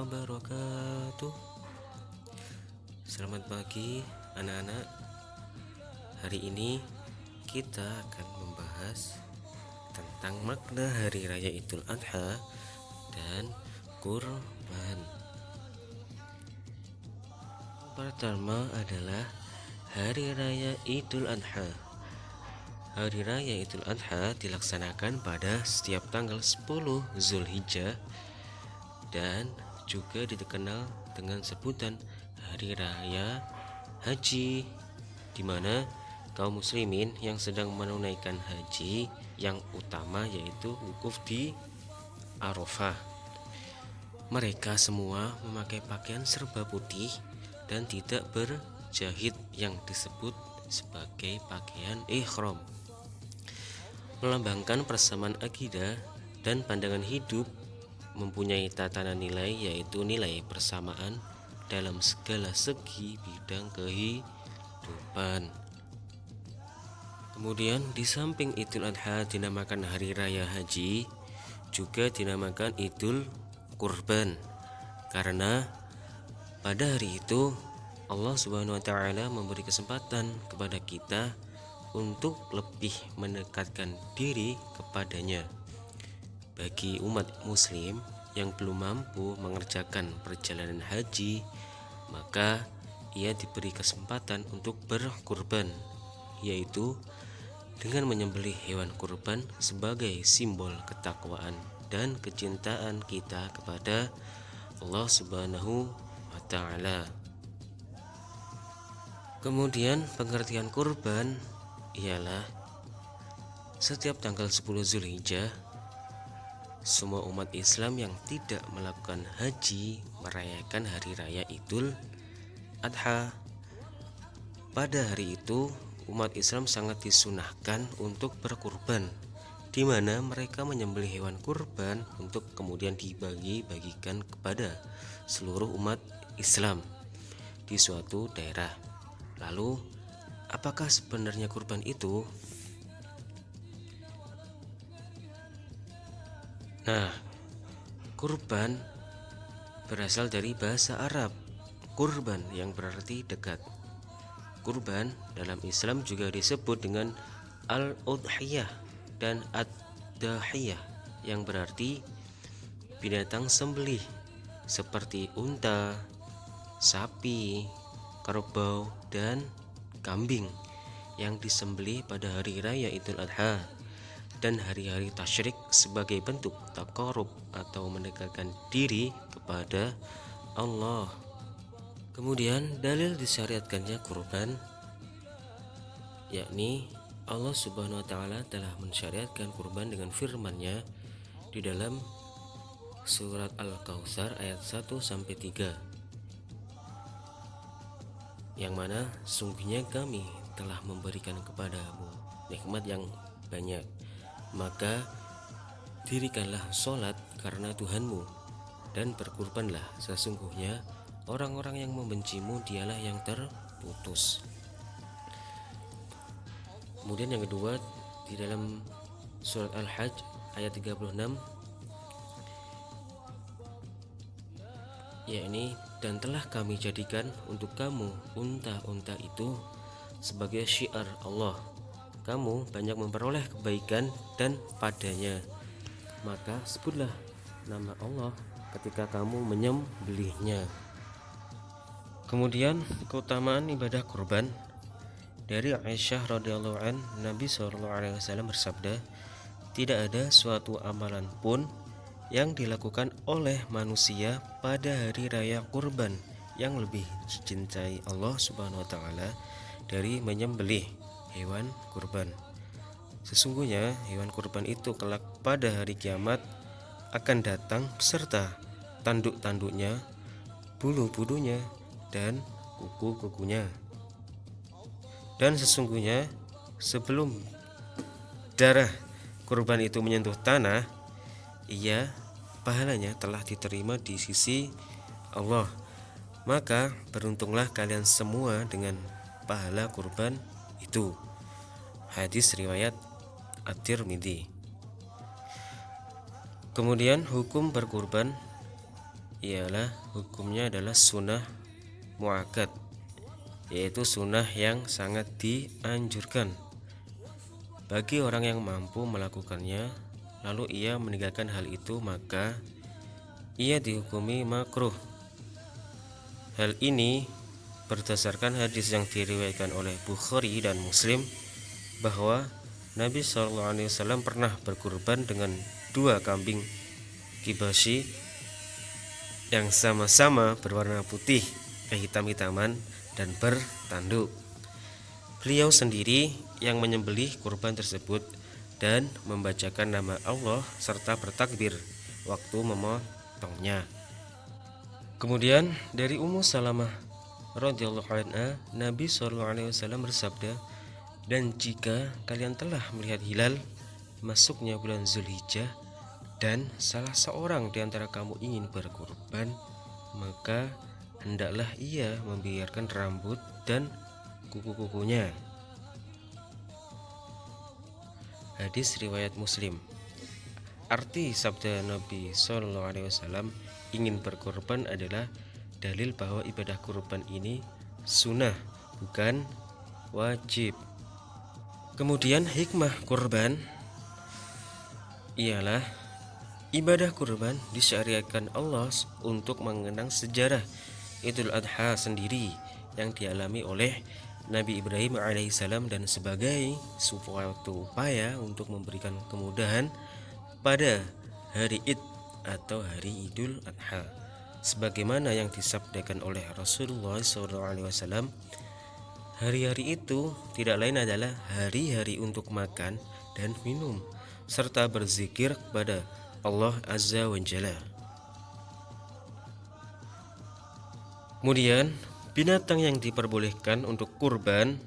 wabarakatuh. Selamat pagi anak-anak. Hari ini kita akan membahas tentang makna Hari Raya Idul Adha dan kurban. Pertama adalah Hari Raya Idul Adha. Hari Raya Idul Adha dilaksanakan pada setiap tanggal 10 Zulhijjah dan juga dikenal dengan sebutan Hari Raya Haji, di mana kaum muslimin yang sedang menunaikan haji yang utama yaitu wukuf di Arafah. Mereka semua memakai pakaian serba putih dan tidak berjahit yang disebut sebagai pakaian ihram, melambangkan persamaan akidah dan pandangan hidup, mempunyai tatanan nilai yaitu nilai persamaan dalam segala segi bidang kehidupan. Kemudian di samping Idul Adha dinamakan Hari Raya Haji, juga dinamakan Idul Kurban, karena pada hari itu Allah Subhanahu wa taala memberi kesempatan kepada kita untuk lebih mendekatkan diri kepadanya. Bagi umat muslim yang belum mampu mengerjakan perjalanan haji, maka ia diberi kesempatan untuk berkurban, yaitu dengan menyembelih hewan kurban sebagai simbol ketakwaan dan kecintaan kita kepada Allah Subhanahu wa taala. Kemudian pengertian kurban ialah setiap tanggal 10 Zulhijjah semua umat Islam yang tidak melakukan haji merayakan Hari Raya Idul Adha. Pada hari itu umat Islam sangat disunahkan untuk berkurban, di mana mereka menyembelih hewan kurban untuk kemudian dibagi-bagikan kepada seluruh umat Islam di suatu daerah. Lalu, apakah sebenarnya kurban itu? Nah, kurban berasal dari bahasa Arab kurban yang berarti dekat. Kurban dalam Islam juga disebut dengan al-udhiyah dan ad-dahiyah yang berarti binatang sembelih seperti unta, sapi, kerbau, dan kambing yang disembelih pada hari raya Idul Adha dan hari-hari tasyrik sebagai bentuk taqarrub atau mendekatkan diri kepada Allah. Kemudian dalil disyariatkannya kurban, yakni Allah Subhanahu wa taala telah mensyariatkan kurban dengan firman-Nya di dalam surat Al-Kautsar ayat 1 sampai 3. Yang mana sungguhnya kami telah memberikan kepadamu nikmat yang banyak, maka dirikanlah sholat karena Tuhanmu dan berkurbanlah, sesungguhnya orang-orang yang membencimu dialah yang terputus. Kemudian yang kedua di dalam surat Al-Hajj ayat 36, yakni dan telah kami jadikan untuk kamu unta-unta itu sebagai syiar Allah, kamu banyak memperoleh kebaikan dan padanya, maka sebutlah nama Allah ketika kamu menyembelihnya. Kemudian keutamaan ibadah kurban dari Aisyah radhiyallahu an, Nabi SAW bersabda, tidak ada suatu amalan pun yang dilakukan oleh manusia pada hari raya kurban yang lebih dicintai Allah Subhanahu wa taala dari menyembelih hewan kurban. Sesungguhnya hewan kurban itu kelak pada hari kiamat akan datang beserta tanduk-tanduknya, bulu-bulunya, dan kuku-kukunya. Dan sesungguhnya sebelum darah kurban itu menyentuh tanah, ia pahalanya telah diterima di sisi Allah. Maka beruntunglah kalian semua dengan pahala kurban itu. Hadis riwayat At-Tirmidzi. Kemudian hukum berkurban, ialah hukumnya adalah sunnah muakkad, yaitu sunnah yang sangat dianjurkan bagi orang yang mampu melakukannya, lalu ia meninggalkan hal itu, maka ia dihukumi makruh. Hal ini berdasarkan hadis yang diriwayatkan oleh Bukhari dan Muslim bahwa Nabi SAW pernah berkurban dengan 2 kambing kibasi yang sama-sama berwarna putih kehitam-hitaman dan bertanduk. Beliau sendiri yang menyembelih kurban tersebut dan membacakan nama Allah serta bertakbir waktu memotongnya. Kemudian dari Ummu Salamah radhiyallahu anha, Nabi SAW bersabda, "Dan jika kalian telah melihat hilal masuknya bulan Zulhijjah dan salah seorang di antara kamu ingin berkurban, maka hendaklah ia membiarkan rambut dan kuku-kukunya." Hadis riwayat Muslim. Arti sabda Nabi SAW ingin berkorban adalah dalil bahwa ibadah kurban ini sunnah, bukan wajib. Kemudian hikmah kurban ialah ibadah kurban disyariatkan Allah untuk mengenang sejarah Idul Adha sendiri yang dialami oleh Nabi Ibrahim alaihissalam dan sebagai suatu upaya untuk memberikan kemudahan pada hari Id atau hari Idul Adha, sebagaimana yang disabdakan oleh Rasulullah SAW. Hari-hari itu tidak lain adalah hari-hari untuk makan dan minum serta berzikir kepada Allah Azza wa Jalla. Kemudian binatang yang diperbolehkan untuk kurban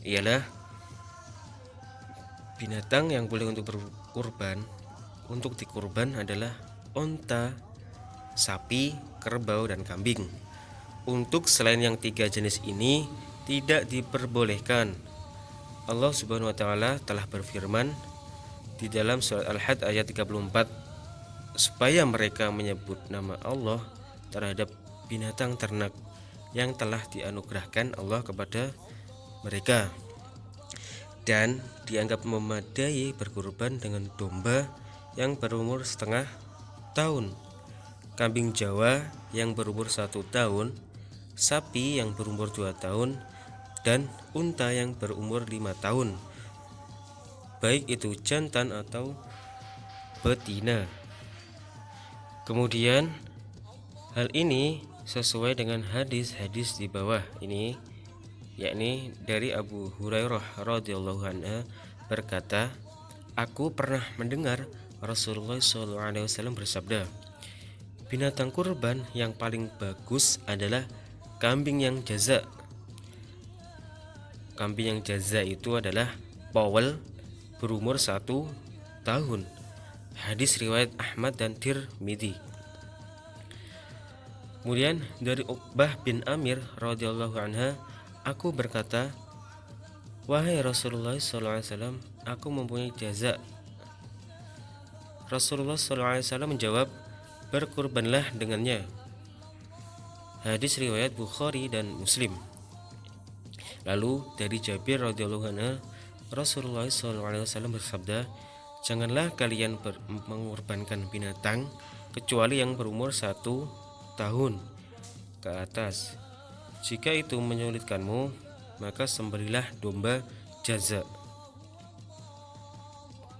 ialah binatang yang boleh untuk berkurban, untuk dikurban adalah onta, sapi, kerbau, dan kambing. Untuk selain yang 3 jenis ini tidak diperbolehkan. Allah Subhanahu wa taala telah berfirman di dalam surat Al-Had ayat 34, supaya mereka menyebut nama Allah terhadap binatang ternak yang telah dianugerahkan Allah kepada mereka, dan dianggap memadai berkurban dengan domba yang berumur setengah tahun, kambing Jawa yang berumur 1 tahun, sapi yang berumur 2 tahun, dan unta yang berumur 5 tahun, baik itu jantan atau betina. Kemudian hal ini sesuai dengan hadis-hadis di bawah ini, yakni dari Abu Hurairah radhiyallahu anhu berkata, "Aku pernah mendengar Rasulullah SAW bersabda, binatang kurban yang paling bagus adalah kambing yang jaza." Kambing yang jaza itu adalah powel berumur 1 tahun. Hadis riwayat Ahmad dan Tirmidzi. Kemudian dari Uqbah bin Amir radhiyallahu anha, aku berkata, "Wahai Rasulullah SAW, aku mempunyai jaza." Rasulullah SAW menjawab, "Berkurbanlah dengannya." Hadis riwayat Bukhari dan Muslim. Lalu dari Jabir radhiyallahu anhu, Rasulullah SAW bersabda, "Janganlah kalian mengorbankan binatang kecuali yang berumur 1 tahun ke atas. Jika itu menyulitkanmu, maka sembelilah domba jaza."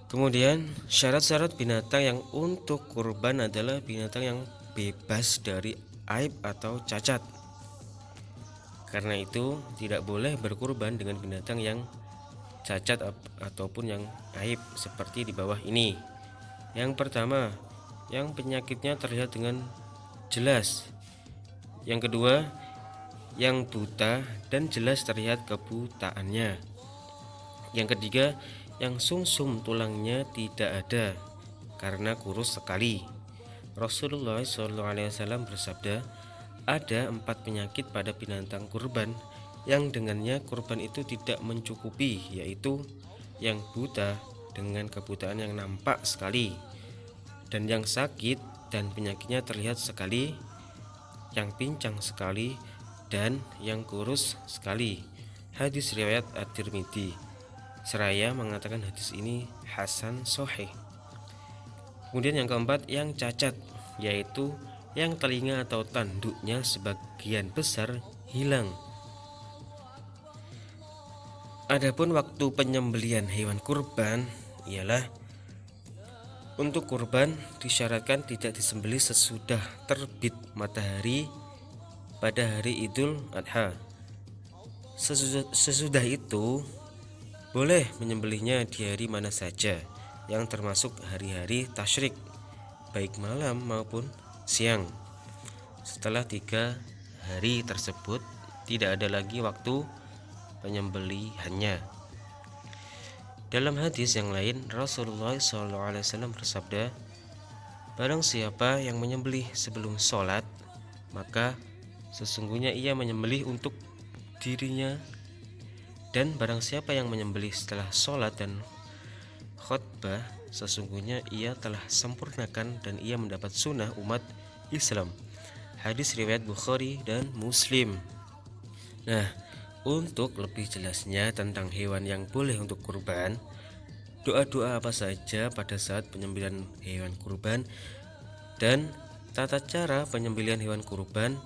Kemudian syarat-syarat binatang yang untuk kurban adalah binatang yang bebas dari aib atau cacat. Karena itu tidak boleh berkurban dengan binatang yang cacat ataupun yang aib seperti di bawah ini. Yang pertama, yang penyakitnya terlihat dengan jelas. Yang kedua, yang buta dan jelas terlihat kebutaannya. Yang ketiga, yang sumsum tulangnya tidak ada karena kurus sekali. Rasulullah SAW bersabda, ada 4 penyakit pada binatang kurban yang dengannya kurban itu tidak mencukupi, yaitu yang buta dengan kebutaan yang nampak sekali, dan yang sakit dan penyakitnya terlihat sekali, yang pincang sekali, dan yang kurus sekali. Hadis riwayat At-Tirmidzi. Seraya mengatakan hadis ini hasan sahih. Kemudian yang keempat, yang cacat, yaitu yang telinga atau tanduknya sebagian besar hilang. Adapun waktu penyembelihan hewan kurban ialah untuk kurban disyaratkan tidak disembelih sesudah terbit matahari pada hari Idul Adha. Sesudah itu boleh menyembelihnya di hari mana saja yang termasuk hari-hari tasyrik, baik malam maupun siang. Setelah 3 hari tersebut tidak ada lagi waktu penyembelihannya. Dalam hadis yang lain, Rasulullah SAW bersabda, barang siapa yang menyembelih sebelum sholat, maka sesungguhnya ia menyembelih untuk dirinya, dan barang siapa yang menyembelih setelah sholat dan khutbah, sesungguhnya ia telah sempurnakan dan ia mendapat sunnah umat Islam. Hadis riwayat Bukhari dan Muslim. Nah, untuk lebih jelasnya tentang hewan yang boleh untuk kurban, doa-doa apa saja pada saat penyembelihan hewan kurban, dan tata cara penyembelihan hewan kurban,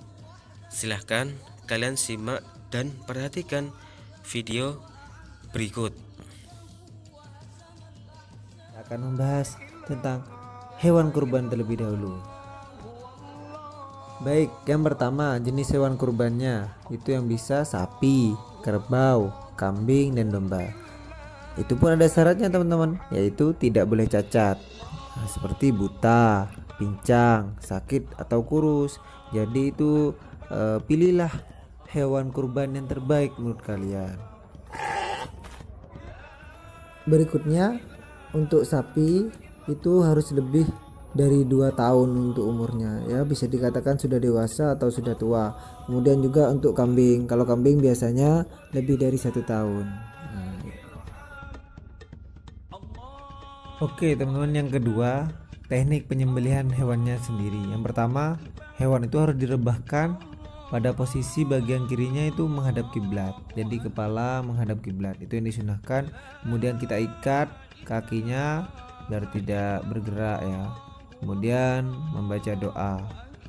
silahkan kalian simak dan perhatikan video berikut. Akan membahas tentang hewan kurban terlebih dahulu. Baik, yang pertama jenis hewan kurbannya itu yang bisa sapi, kerbau, kambing, dan domba. Itu pun ada syaratnya teman-teman, yaitu tidak boleh cacat, seperti buta, pincang, sakit, atau kurus. Jadi itu pilihlah hewan kurban yang terbaik menurut kalian. Berikutnya untuk sapi itu harus lebih dari 2 tahun untuk umurnya, ya bisa dikatakan sudah dewasa atau sudah tua. Kemudian juga untuk kambing, kalau kambing biasanya lebih dari 1 tahun. Oke teman-teman, yang kedua teknik penyembelihan hewannya sendiri. Yang pertama, hewan itu harus direbahkan pada posisi bagian kirinya itu menghadap kiblat, jadi kepala menghadap kiblat, itu yang disunahkan. Kemudian kita ikat kakinya biar tidak bergerak ya. Kemudian membaca doa.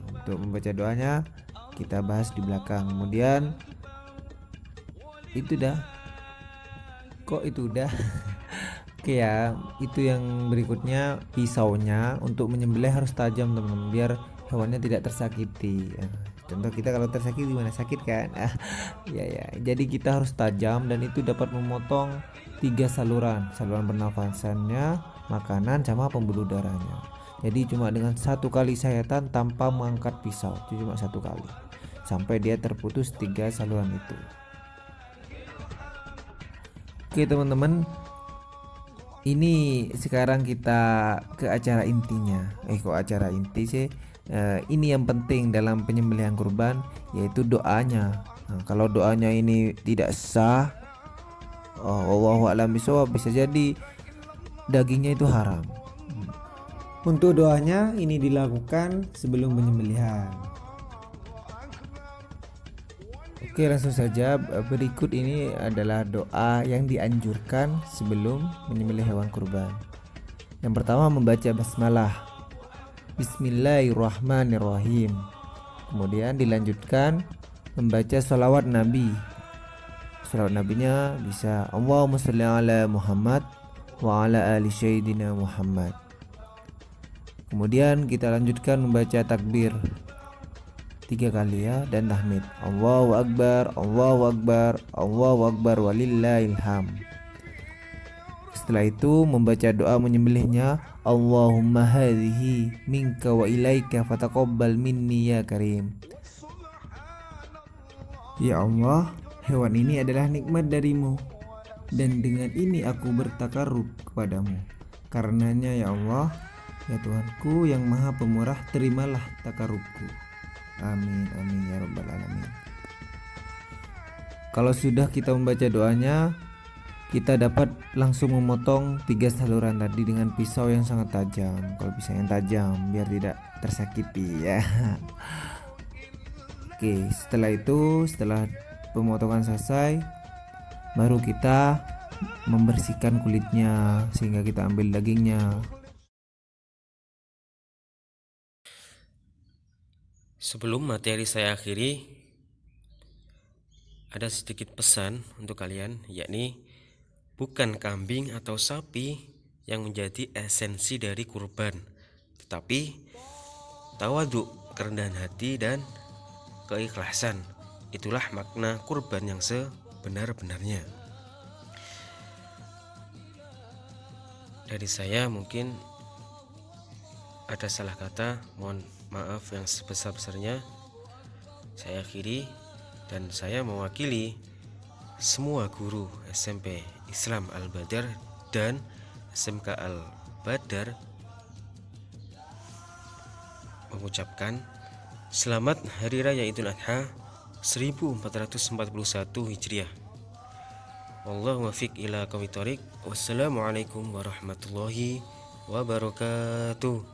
Untuk membaca doanya kita bahas di belakang. Kemudian itu dah. Kok itu udah? Oke ya, itu yang berikutnya, pisaunya untuk menyembelih harus tajam teman-teman, biar hewannya tidak tersakiti. Contoh kita kalau tersakiti gimana, sakit kan? Ya, jadi kita harus tajam dan itu dapat memotong 3 saluran pernafasannya, makanan, sama pembuluh darahnya. Jadi cuma dengan 1 kali sayatan tanpa mengangkat pisau, itu cuma 1 kali sampai dia terputus 3 saluran itu. Oke teman-teman, ini sekarang kita ke acara intinya. Kok acara inti sih? Ini yang penting dalam penyembelihan kurban, yaitu doanya. Kalau doanya ini tidak sah, wallahu a'lam bishawab, bisa jadi dagingnya itu haram. Untuk doanya ini dilakukan sebelum penyembelihan. Oke, langsung saja. Berikut ini adalah doa yang dianjurkan sebelum menyembelih hewan kurban. Yang pertama, membaca basmalah, Bismillahirrahmanirrahim. Kemudian dilanjutkan membaca sholawat Nabi. Sholawat Nabinya bisa Allahumma sholli ala Muhammad wa ala ali sayyidina Muhammad. Kemudian kita lanjutkan membaca takbir 3 kali ya, dan tahmid Allahu Akbar, Allahu Akbar, Allahu Akbar walillahil hamd. Setelah itu membaca doa menyembelihnya, Allahumma hadhihi minka wa ilaika fataqabbal minni ya karim. Ya Allah, hewan ini adalah nikmat darimu, dan dengan ini aku bertakarrub kepadamu. Karenanya ya Allah, ya Tuhanku yang maha pemurah, terimalah takarubku. Amin amin ya rabbal alamin. Kalau sudah kita membaca doanya, kita dapat langsung memotong 3 saluran tadi dengan pisau yang sangat tajam. Kalau pisau yang tajam biar tidak tersakiti ya. Oke, setelah pemotongan selesai, baru kita membersihkan kulitnya sehingga kita ambil dagingnya. Sebelum materi saya akhiri, ada sedikit pesan untuk kalian, yakni bukan kambing atau sapi yang menjadi esensi dari kurban, tetapi tawadhu, kerendahan hati dan keikhlasan. Itulah makna kurban yang sebenar-benarnya. Dari saya mungkin ada salah kata, mohon maaf yang sebesar-besarnya. Saya akhiri, dan saya mewakili semua guru SMP Islam Al-Badar dan SMK Al-Badar mengucapkan selamat Hari Raya Idul Adha 1441 Hijriah. Wallahu muwaffiq ila aqwamit thoriq. Wassalamualaikum warahmatullahi wabarakatuh.